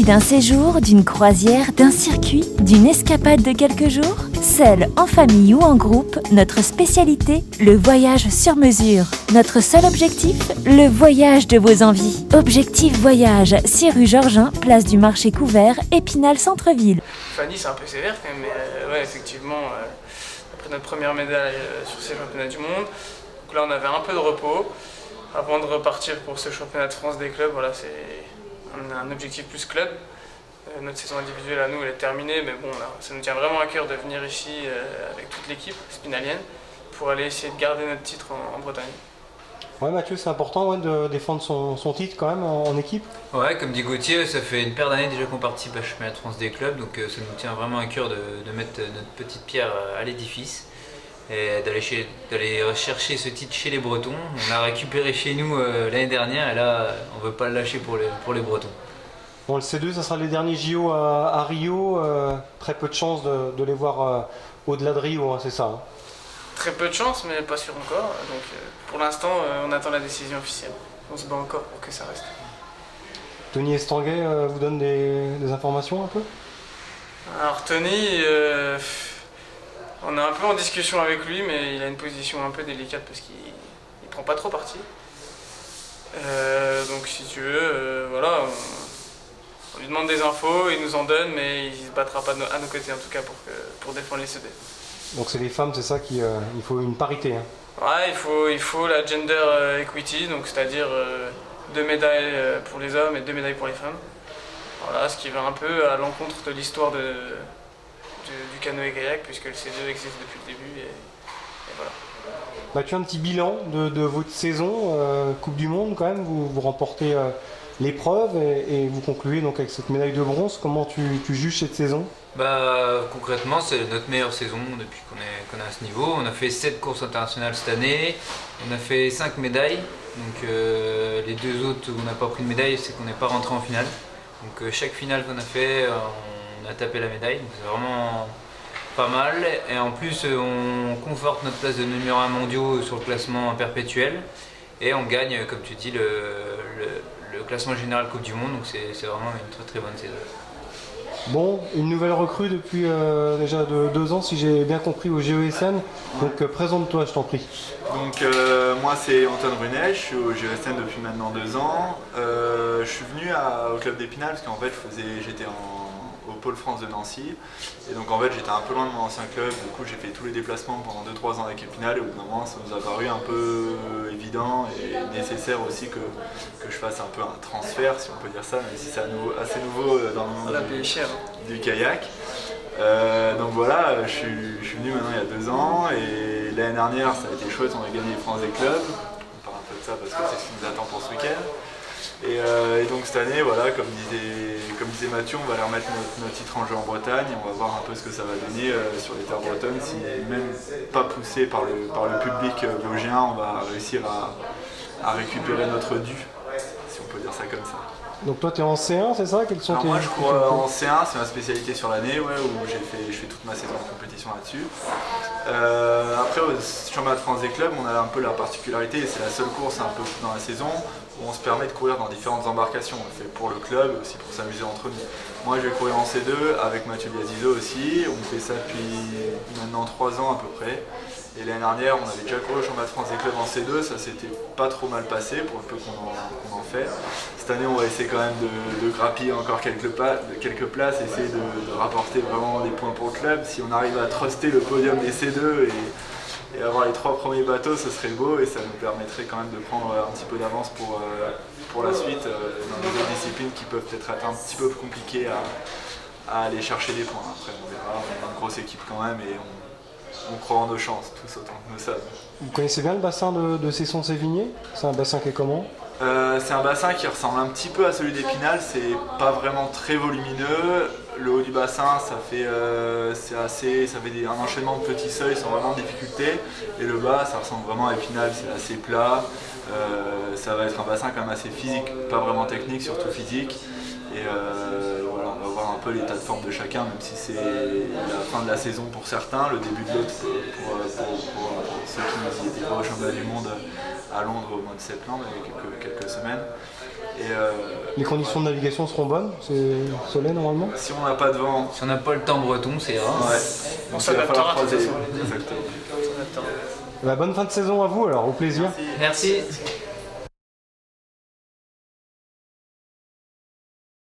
d'un séjour, d'une croisière, d'un circuit, d'une escapade de quelques jours? Seul, en famille ou en groupe, notre spécialité, le voyage sur mesure. Notre seul objectif, le voyage de vos envies. Objectif Voyage, 6 rue Georgin, place du Marché Couvert, Épinal Centre-Ville. Fanny, c'est un peu sévère quand même, mais ouais, effectivement, après notre première médaille sur ces championnats du monde, donc là on avait un peu de repos avant de repartir pour ce championnat de France des clubs. Voilà, c'est un objectif plus club. Notre saison individuelle à nous elle est terminée, mais bon, là, ça nous tient vraiment à cœur de venir ici avec toute l'équipe spinalienne pour aller essayer de garder notre titre en Bretagne. Ouais, Mathieu, c'est important de défendre son titre quand même en équipe. Ouais, comme dit Gauthier, ça fait une paire d'années déjà qu'on participe à la championnat de France des clubs, donc ça nous tient vraiment à cœur de mettre notre petite pierre à l'édifice et d'aller chercher ce titre chez les Bretons. On l'a récupéré chez nous l'année dernière et là on ne veut pas le lâcher pour les Bretons. Bon, le C2, ça sera les derniers JO à Rio. Très peu de chance de les voir au-delà de Rio, hein, c'est ça hein. Très peu de chance, mais pas sûr encore. Donc pour l'instant, on attend la décision officielle. On se bat encore pour que ça reste. Tony Estanguet vous donne des informations un peu? Alors Tony, on est un peu en discussion avec lui, mais il a une position un peu délicate parce qu'il ne prend pas trop parti. Donc si tu veux, voilà, on lui demande des infos, il nous en donne, mais il ne se battra pas à nos côtés en tout cas pour défendre les CD. Donc c'est les femmes, c'est ça il faut une parité hein. Ouais, il faut la gender equity, donc c'est-à-dire 2 médailles pour les hommes et 2 médailles pour les femmes. Voilà, ce qui va un peu à l'encontre de l'histoire du canoë-kayak, puisque le C2 existe depuis le début, et voilà. Mathieu, un petit bilan de votre saison, Coupe du Monde quand même, vous remportez l'épreuve et vous concluez donc avec cette médaille de bronze. Comment tu juges cette saison? Concrètement, c'est notre meilleure saison depuis qu'on est à ce niveau. On a fait 7 courses internationales cette année, on a fait 5 médailles. Donc les 2 autres où on n'a pas pris de médaille, c'est qu'on n'est pas rentré en finale. Donc chaque finale qu'on a fait, on a tapé la médaille. Donc c'est vraiment pas mal. Et en plus, on conforte notre place de numéro 1 mondiaux sur le classement perpétuel. Et on gagne, comme tu dis, le classement général Coupe du Monde. Donc c'est vraiment une très très bonne saison. Bon, une nouvelle recrue depuis déjà 2 ans, si j'ai bien compris, au GESN. Donc présente-toi, je t'en prie. Donc moi c'est Antoine Brunet, je suis au GESN depuis maintenant 2 ans. Je suis venu au club d'Épinal parce qu'en fait j'étais au pôle France de Nancy. Et donc en fait j'étais un peu loin de mon ancien club, du coup j'ai fait tous les déplacements pendant 2-3 ans avec Épinal et au bout d'un moment ça nous a paru un peu évident et nécessaire aussi que je fasse un peu un transfert, si on peut dire ça, même si c'est assez nouveau dans le monde du kayak. Donc voilà, je suis venu maintenant il y a 2 ans et l'année dernière ça a été chouette, on a gagné les France des clubs. On parle un peu de ça parce que c'est ce qui nous attend pour ce week-end. Et donc cette année, voilà, comme disait Mathieu, on va aller remettre notre titre en jeu en Bretagne et on va voir un peu ce que ça va donner sur les terres bretonnes. Si même pas poussé par le public vosgien, on va réussir à récupérer notre dû, si on peut dire ça comme ça. Donc toi tu es en C1, c'est ça? Quels sont Alors tes... moi je cours en C1, c'est ma spécialité sur l'année, ouais, où je fais toute ma saison de compétition là-dessus. Après au championnat de France des clubs, on a un peu la particularité, et c'est la seule course un peu dans la saison, où on se permet de courir dans différentes embarcations. On le fait pour le club, aussi pour s'amuser entre nous. Moi je vais courir en C2 avec Mathieu Biasizo aussi, on fait ça depuis maintenant 3 ans à peu près. Et l'année dernière, on avait déjà couru au championnat de France des clubs en C2, ça s'était pas trop mal passé pour le peu qu'on en fait. Cette année, on va essayer quand même de grappiller encore quelques places, essayer de rapporter vraiment des points pour le club. Si on arrive à truster le podium des C2 et avoir les 3 premiers bateaux, ce serait beau et ça nous permettrait quand même de prendre un petit peu d'avance pour la suite dans les autres disciplines qui peuvent peut-être être un petit peu plus compliquées à aller chercher des points. Après, on verra, on est une grosse équipe quand même et on croit en nos chances, tous autant que nous savons. Vous connaissez bien le bassin de Cesson-Sévigné? C'est un bassin qui est comment? C'est un bassin qui ressemble un petit peu à celui d'Épinal, c'est pas vraiment très volumineux. Le haut du bassin, ça fait un enchaînement de petits seuils sans vraiment de difficulté. Et le bas, ça ressemble vraiment à Épinal, c'est assez plat. Ça va être un bassin quand même assez physique, pas vraiment technique, surtout physique. Et voilà, on va voir un peu l'état de forme de chacun, même si c'est la fin de la saison pour certains, le début de l'autre pour ceux qui n'étaient pas au championnat du monde à Londres au mois de septembre, il y a quelques semaines. Et Les conditions de navigation seront bonnes, c'est soleil normalement. si on n'a pas de vent, Si on n'a pas le temps breton, c'est rare. ouais, On donc il va falloir s'adaptera, de toute croiser. façon. Exactement. On s'adaptera. Bonne fin de saison à vous alors, au plaisir. Merci.